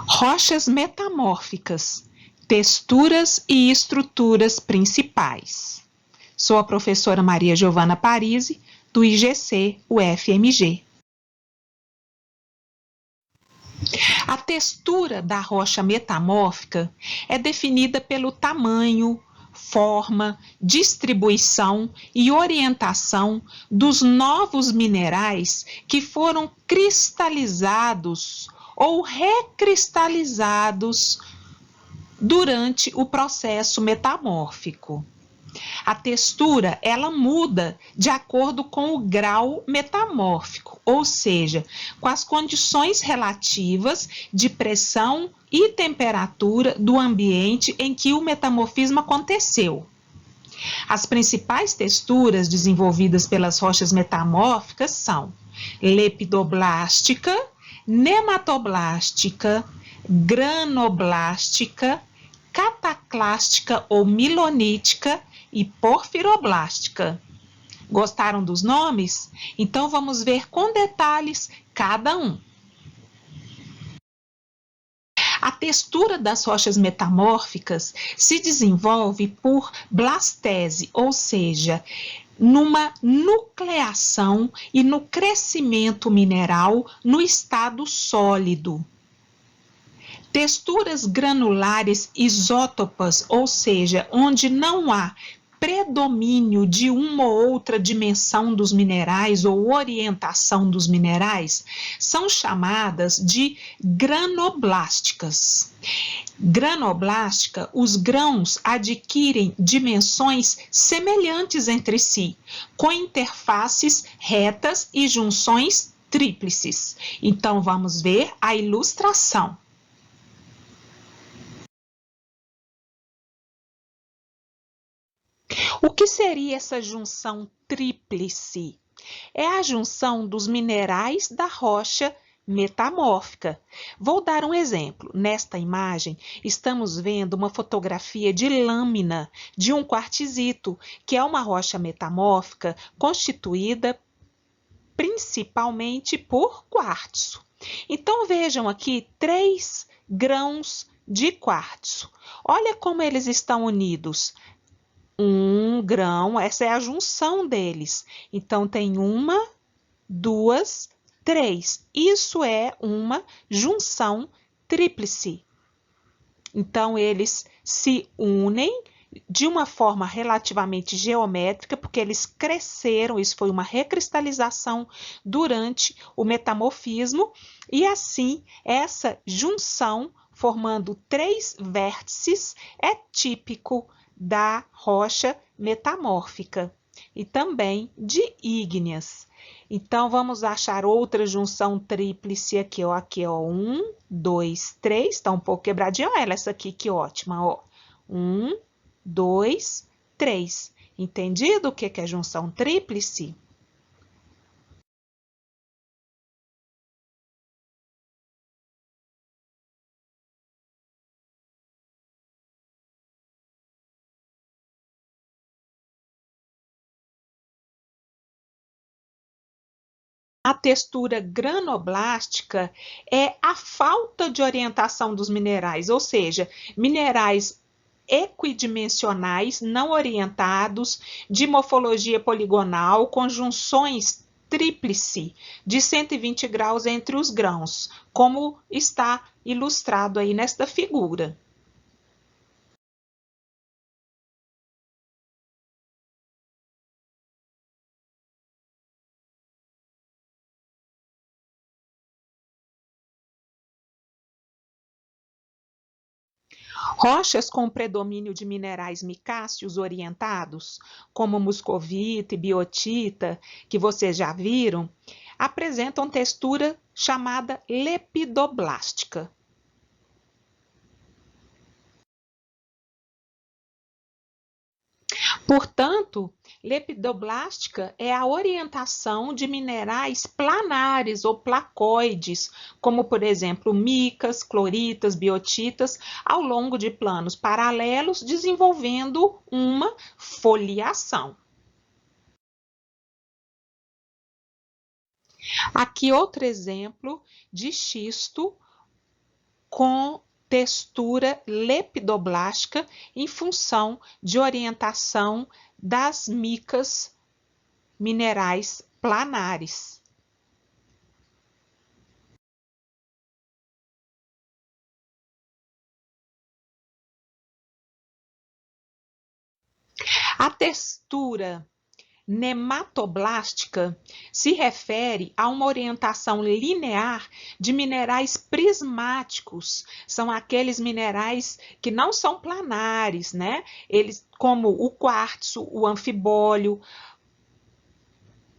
Rochas metamórficas, texturas e estruturas principais. Sou a professora Maria Giovana Parisi, do IGC UFMG. A textura da rocha metamórfica é definida pelo tamanho, forma, distribuição e orientação dos novos minerais que foram cristalizados ou recristalizados durante o processo metamórfico. A textura, ela muda de acordo com o grau metamórfico, ou seja, com as condições relativas de pressão e temperatura do ambiente em que o metamorfismo aconteceu. As principais texturas desenvolvidas pelas rochas metamórficas são lepidoblástica, nematoblástica, granoblástica, cataclástica ou milonítica e porfiroblástica. Gostaram dos nomes? Então vamos ver com detalhes cada um. A textura das rochas metamórficas se desenvolve por blastese, ou seja, numa nucleação e no crescimento mineral no estado sólido. Texturas granulares isótopas, ou seja, onde não há predomínio de uma ou outra dimensão dos minerais ou orientação dos minerais, são chamadas de granoblásticas. Granoblástica, os grãos adquirem dimensões semelhantes entre si, com interfaces retas e junções tríplices. Então, vamos ver a ilustração. O que seria essa junção tríplice? É a junção dos minerais da rocha metamórfica. Vou dar um exemplo. Nesta imagem, estamos vendo uma fotografia de lâmina de um quartzito, que é uma rocha metamórfica constituída principalmente por quartzo. Então, vejam aqui 3 grãos de quartzo. Olha como eles estão unidos. Um grão, essa é a junção deles. Então, tem 1, 2, 3. Isso é uma junção tríplice. Então, eles se unem de uma forma relativamente geométrica, porque eles cresceram, isso foi uma recristalização durante o metamorfismo, e assim, essa junção, formando 3 vértices, é típico da rocha metamórfica e também de ígneas. Então, vamos achar outra junção tríplice aqui, ó. Aqui, ó. 1, 2, 3. Tá um pouco quebradinha. Olha essa aqui, que ótima, ó. 1, 2, 3. Entendido o que é junção tríplice? A textura granoblástica é a falta de orientação dos minerais, ou seja, minerais equidimensionais não orientados, de morfologia poligonal, com junções tríplice de 120 graus entre os grãos, como está ilustrado aí nesta figura. Rochas com predomínio de minerais micáceos orientados, como muscovita e biotita, que vocês já viram, apresentam textura chamada lepidoblástica. Portanto, lepidoblástica é a orientação de minerais planares ou placoides, como, por exemplo, micas, cloritas, biotitas, ao longo de planos paralelos, desenvolvendo uma foliação. Aqui outro exemplo de xisto com textura lepidoblástica em função de orientação das micas minerais planares. A textura nematoblástica se refere a uma orientação linear de minerais prismáticos. São aqueles minerais que não são planares, né? Eles, como o quartzo, o anfibólio,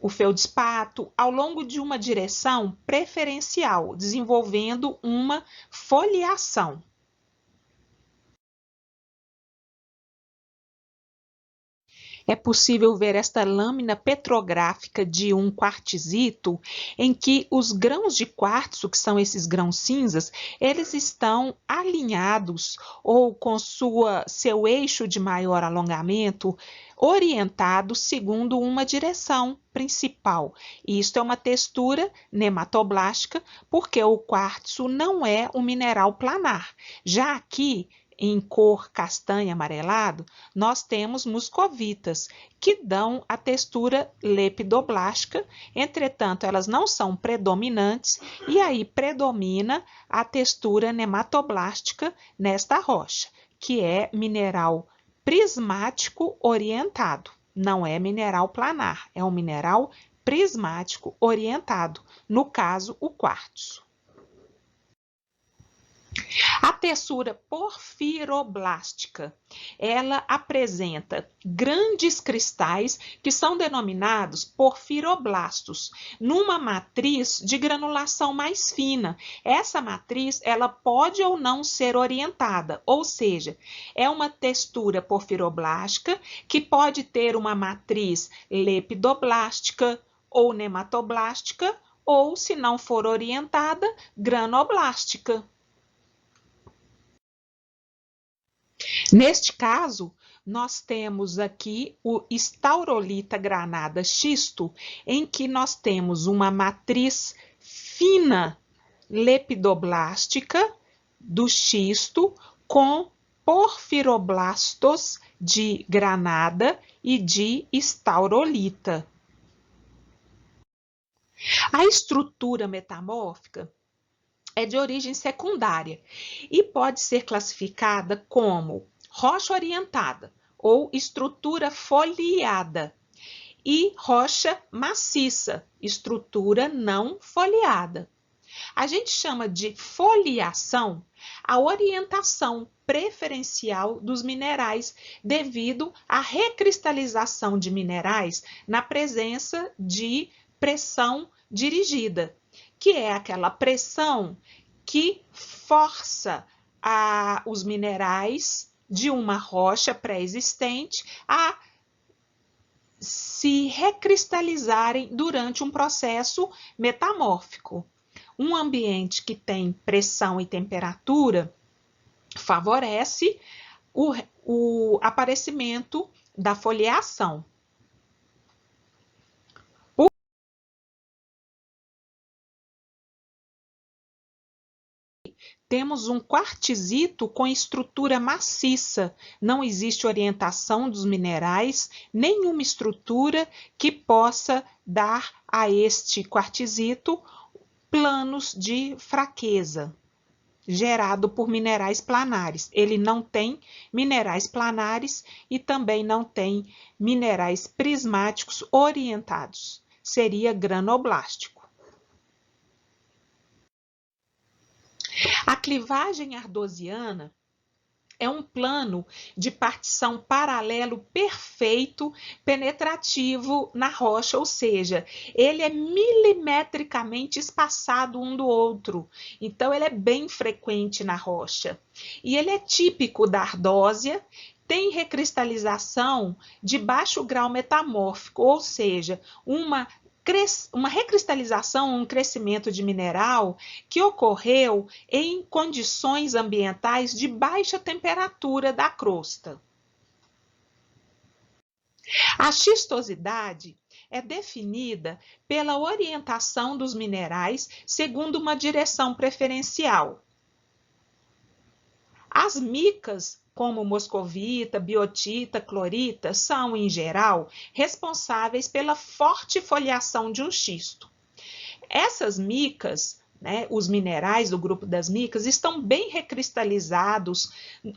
o feldspato, ao longo de uma direção preferencial, desenvolvendo uma foliação. É possível ver esta lâmina petrográfica de um quartzito, em que os grãos de quartzo, que são esses grãos cinzas, eles estão alinhados ou com seu eixo de maior alongamento orientado segundo uma direção principal. Isto é uma textura nematoblástica, porque o quartzo não é um mineral planar. Já aqui, em cor castanho amarelado, nós temos muscovitas, que dão a textura lepidoblástica, entretanto, elas não são predominantes, e aí predomina a textura nematoblástica nesta rocha, que é mineral prismático orientado. Não é mineral planar, é um mineral prismático orientado, no caso, o quartzo. A textura porfiroblástica, ela apresenta grandes cristais que são denominados porfiroblastos, numa matriz de granulação mais fina. Essa matriz, ela pode ou não ser orientada, ou seja, é uma textura porfiroblástica que pode ter uma matriz lepidoblástica ou nematoblástica, ou, se não for orientada, granoblástica. Neste caso, nós temos aqui o staurolita granada xisto, em que nós temos uma matriz fina lepidoblastica do xisto com porfiroblastos de granada e de staurolita. A estrutura metamórfica é de origem secundária e pode ser classificada como rocha orientada ou estrutura foliada e rocha maciça, estrutura não foliada. A gente chama de foliação a orientação preferencial dos minerais devido à recristalização de minerais na presença de pressão dirigida, que é aquela pressão que força os minerais de uma rocha pré-existente a se recristalizarem durante um processo metamórfico. Um ambiente que tem pressão e temperatura favorece o aparecimento da foliação. Temos um quartzito com estrutura maciça, não existe orientação dos minerais, nenhuma estrutura que possa dar a este quartzito planos de fraqueza, gerado por minerais planares. Ele não tem minerais planares e também não tem minerais prismáticos orientados, seria granoblástico. A clivagem ardosiana é um plano de partição paralelo perfeito, penetrativo na rocha, ou seja, ele é milimetricamente espaçado um do outro, então ele é bem frequente na rocha. E ele é típico da ardósia, tem recristalização de baixo grau metamórfico, ou seja, uma recristalização, um crescimento de mineral que ocorreu em condições ambientais de baixa temperatura da crosta. A xistosidade é definida pela orientação dos minerais segundo uma direção preferencial. As micas, como moscovita, biotita, clorita, são, em geral, responsáveis pela forte foliação de um xisto. Essas micas, né, os minerais do grupo das micas, estão bem recristalizados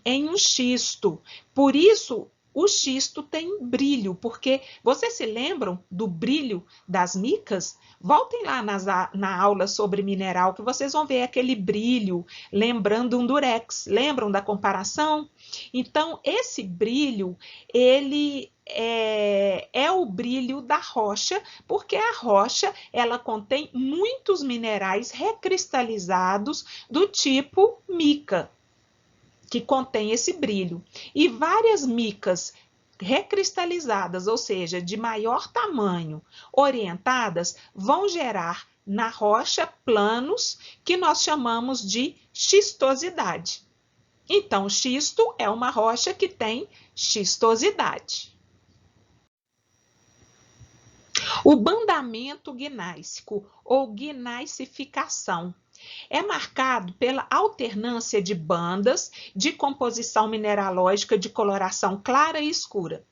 em um xisto. Por isso, o xisto tem brilho, porque vocês se lembram do brilho das micas? Voltem lá na aula sobre mineral, que vocês vão ver aquele brilho, lembrando um durex. Lembram da comparação? Então, esse brilho, ele é o brilho da rocha, porque a rocha ela contém muitos minerais recristalizados do tipo mica, que contém esse brilho. E várias micas recristalizadas, ou seja, de maior tamanho, orientadas, vão gerar na rocha planos que nós chamamos de xistosidade. Então, xisto é uma rocha que tem xistosidade. O bandamento gnáisico ou gnaisificação é marcado pela alternância de bandas de composição mineralógica de coloração clara e escura.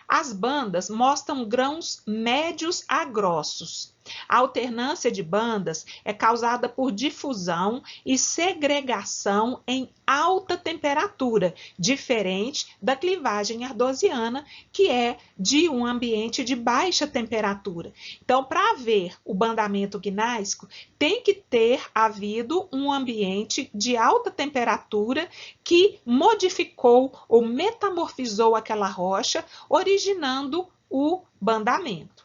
As bandas mostram grãos médios a grossos. A alternância de bandas é causada por difusão e segregação em alta temperatura, diferente da clivagem ardosiana, que é de um ambiente de baixa temperatura. Então, para haver o bandamento gnáisico, tem que ter havido um ambiente de alta temperatura que modificou ou metamorfizou aquela rocha, originando o bandamento.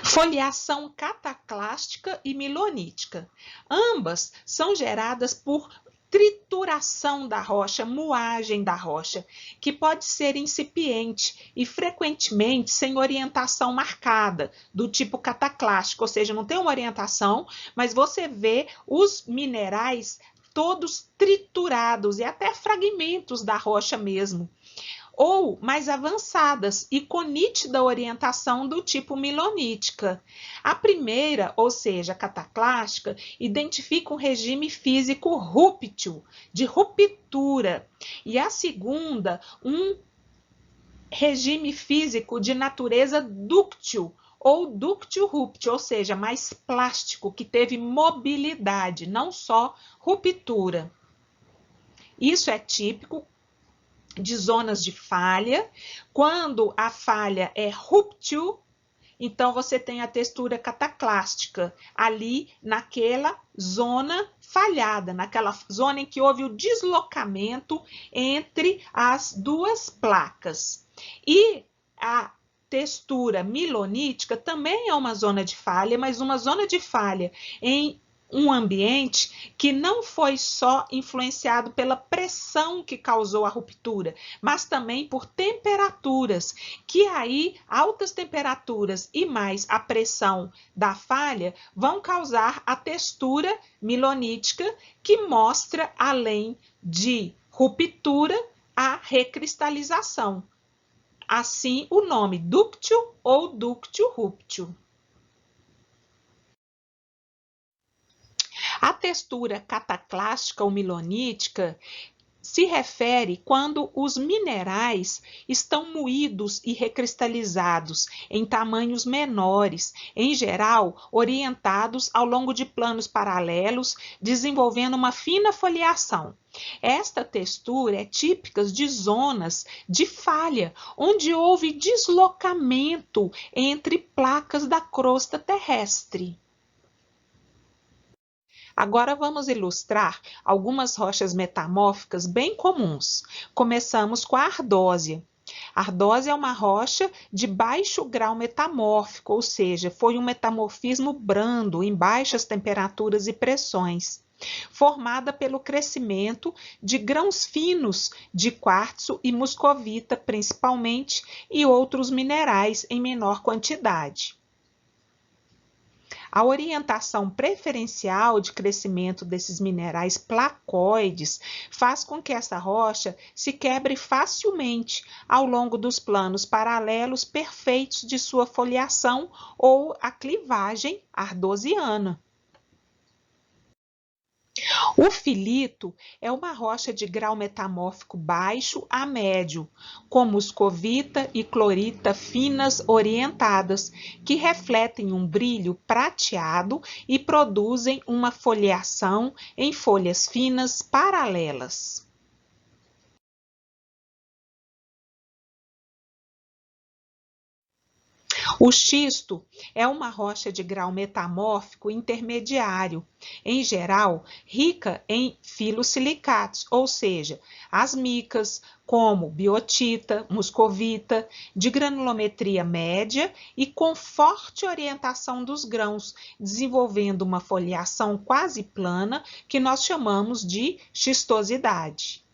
Foliação cataclástica e milonítica. Ambas são geradas por trituração da rocha, moagem da rocha, que pode ser incipiente e frequentemente sem orientação marcada, do tipo cataclástico, ou seja, não tem uma orientação, mas você vê os minerais todos triturados e até fragmentos da rocha mesmo, ou mais avançadas e com nítida orientação do tipo milonítica. A primeira, ou seja, cataclástica, identifica um regime físico rúptil, de ruptura, e a segunda, um regime físico de natureza dúctil, ou dúctil-rúptil, ou seja, mais plástico, que teve mobilidade, não só ruptura. Isso é típico de zonas de falha. Quando a falha é ruptil, então você tem a textura cataclástica ali naquela zona falhada, naquela zona em que houve o deslocamento entre as duas placas. E a textura milonítica também é uma zona de falha, mas uma zona de falha em um ambiente que não foi só influenciado pela pressão que causou a ruptura, mas também por temperaturas, que aí altas temperaturas e mais a pressão da falha vão causar a textura milonítica, que mostra, além de ruptura, a recristalização. Assim, o nome dúctil ou dúctil-rúptil. A textura cataclástica ou milonítica se refere quando os minerais estão moídos e recristalizados em tamanhos menores, em geral orientados ao longo de planos paralelos, desenvolvendo uma fina foliação. Esta textura é típica de zonas de falha, onde houve deslocamento entre placas da crosta terrestre. Agora vamos ilustrar algumas rochas metamórficas bem comuns. Começamos com a ardósia. A ardósia é uma rocha de baixo grau metamórfico, ou seja, foi um metamorfismo brando em baixas temperaturas e pressões, formada pelo crescimento de grãos finos de quartzo e moscovita, principalmente, e outros minerais em menor quantidade. A orientação preferencial de crescimento desses minerais placoides faz com que essa rocha se quebre facilmente ao longo dos planos paralelos perfeitos de sua foliação ou a clivagem ardosiana. O filito é uma rocha de grau metamórfico baixo a médio, com muscovita e clorita finas orientadas, que refletem um brilho prateado e produzem uma foliação em folhas finas paralelas. O xisto é uma rocha de grau metamórfico intermediário, em geral rica em filosilicatos, ou seja, as micas, como biotita, muscovita, de granulometria média e com forte orientação dos grãos, desenvolvendo uma foliação quase plana que nós chamamos de xistosidade.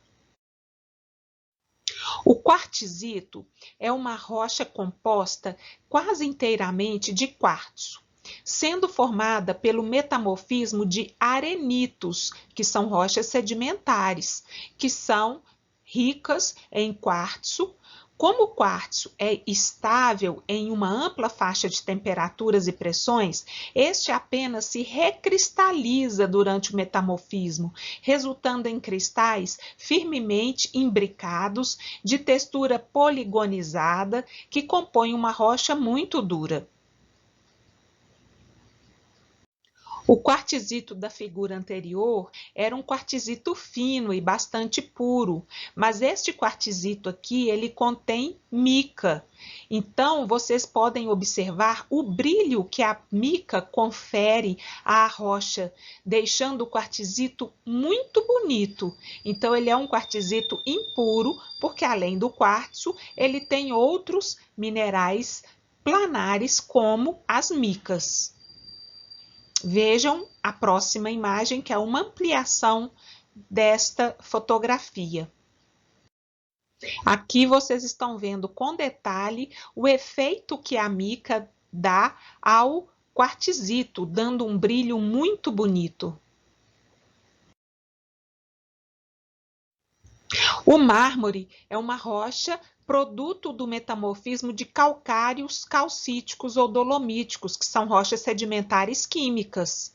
O quartzito é uma rocha composta quase inteiramente de quartzo, sendo formada pelo metamorfismo de arenitos, que são rochas sedimentares, que são ricas em quartzo. Como o quartzo é estável em uma ampla faixa de temperaturas e pressões, este apenas se recristaliza durante o metamorfismo, resultando em cristais firmemente imbricados, de textura poligonizada, que compõem uma rocha muito dura. O quartzito da figura anterior era um quartzito fino e bastante puro, mas este quartzito aqui, ele contém mica. Então, vocês podem observar o brilho que a mica confere à rocha, deixando o quartzito muito bonito. Então, ele é um quartzito impuro, porque além do quartzo, ele tem outros minerais planares, como as micas. Vejam a próxima imagem, que é uma ampliação desta fotografia. Aqui vocês estão vendo com detalhe o efeito que a mica dá ao quartzito, dando um brilho muito bonito. O mármore é uma rocha produto do metamorfismo de calcários calcíticos ou dolomíticos, que são rochas sedimentares químicas,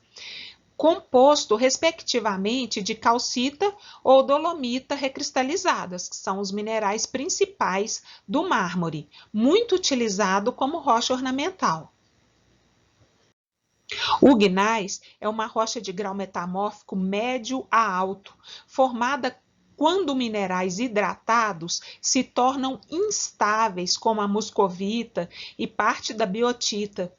composto, respectivamente, de calcita ou dolomita recristalizadas, que são os minerais principais do mármore, muito utilizado como rocha ornamental. O gneiss é uma rocha de grau metamórfico médio a alto, formada quando minerais hidratados se tornam instáveis, como a muscovita e parte da biotita,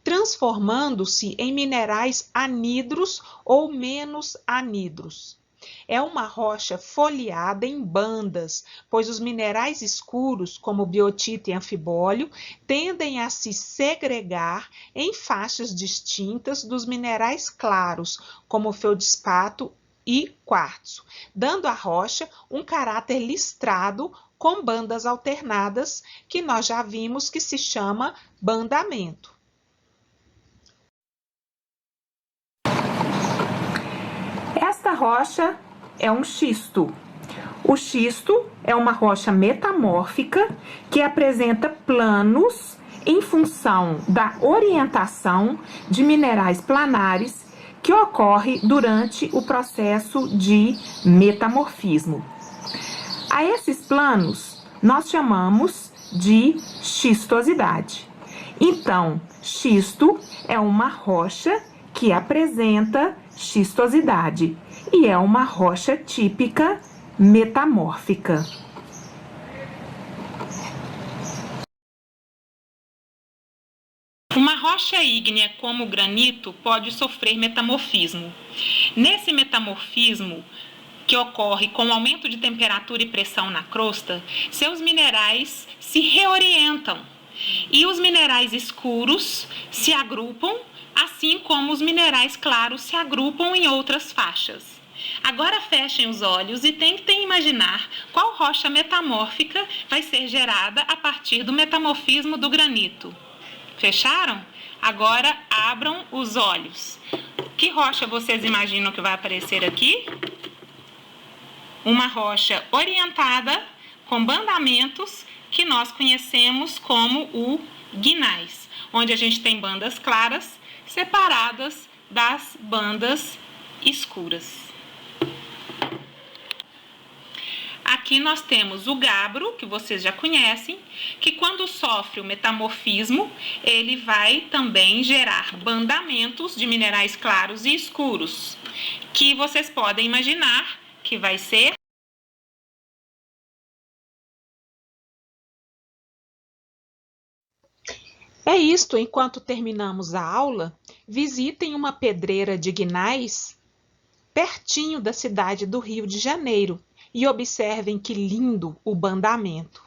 transformando-se em minerais anidros ou menos anidros. É uma rocha foliada em bandas, pois os minerais escuros, como biotita e anfibólio, tendem a se segregar em faixas distintas dos minerais claros, como feldspato e quartzo, dando à rocha um caráter listrado com bandas alternadas, que nós já vimos que se chama bandamento. Esta rocha é um xisto. O xisto é uma rocha metamórfica que apresenta planos em função da orientação de minerais planares que ocorre durante o processo de metamorfismo. A esses planos nós chamamos de xistosidade. Então, xisto é uma rocha que apresenta xistosidade e é uma rocha típica metamórfica. Uma rocha ígnea como o granito pode sofrer metamorfismo. Nesse metamorfismo, que ocorre com o aumento de temperatura e pressão na crosta, seus minerais se reorientam e os minerais escuros se agrupam, assim como os minerais claros se agrupam em outras faixas. Agora fechem os olhos e tentem imaginar qual rocha metamórfica vai ser gerada a partir do metamorfismo do granito. Fecharam? Agora abram os olhos. Que rocha vocês imaginam que vai aparecer aqui? Uma rocha orientada com bandamentos que nós conhecemos como o guinais, onde a gente tem bandas claras separadas das bandas escuras. Aqui nós temos o gabbro, que vocês já conhecem, que quando sofre o metamorfismo, ele vai também gerar bandamentos de minerais claros e escuros, que vocês podem imaginar que vai ser É isto, enquanto terminamos a aula, visitem uma pedreira de guinais pertinho da cidade do Rio de Janeiro e observem que lindo o bandamento.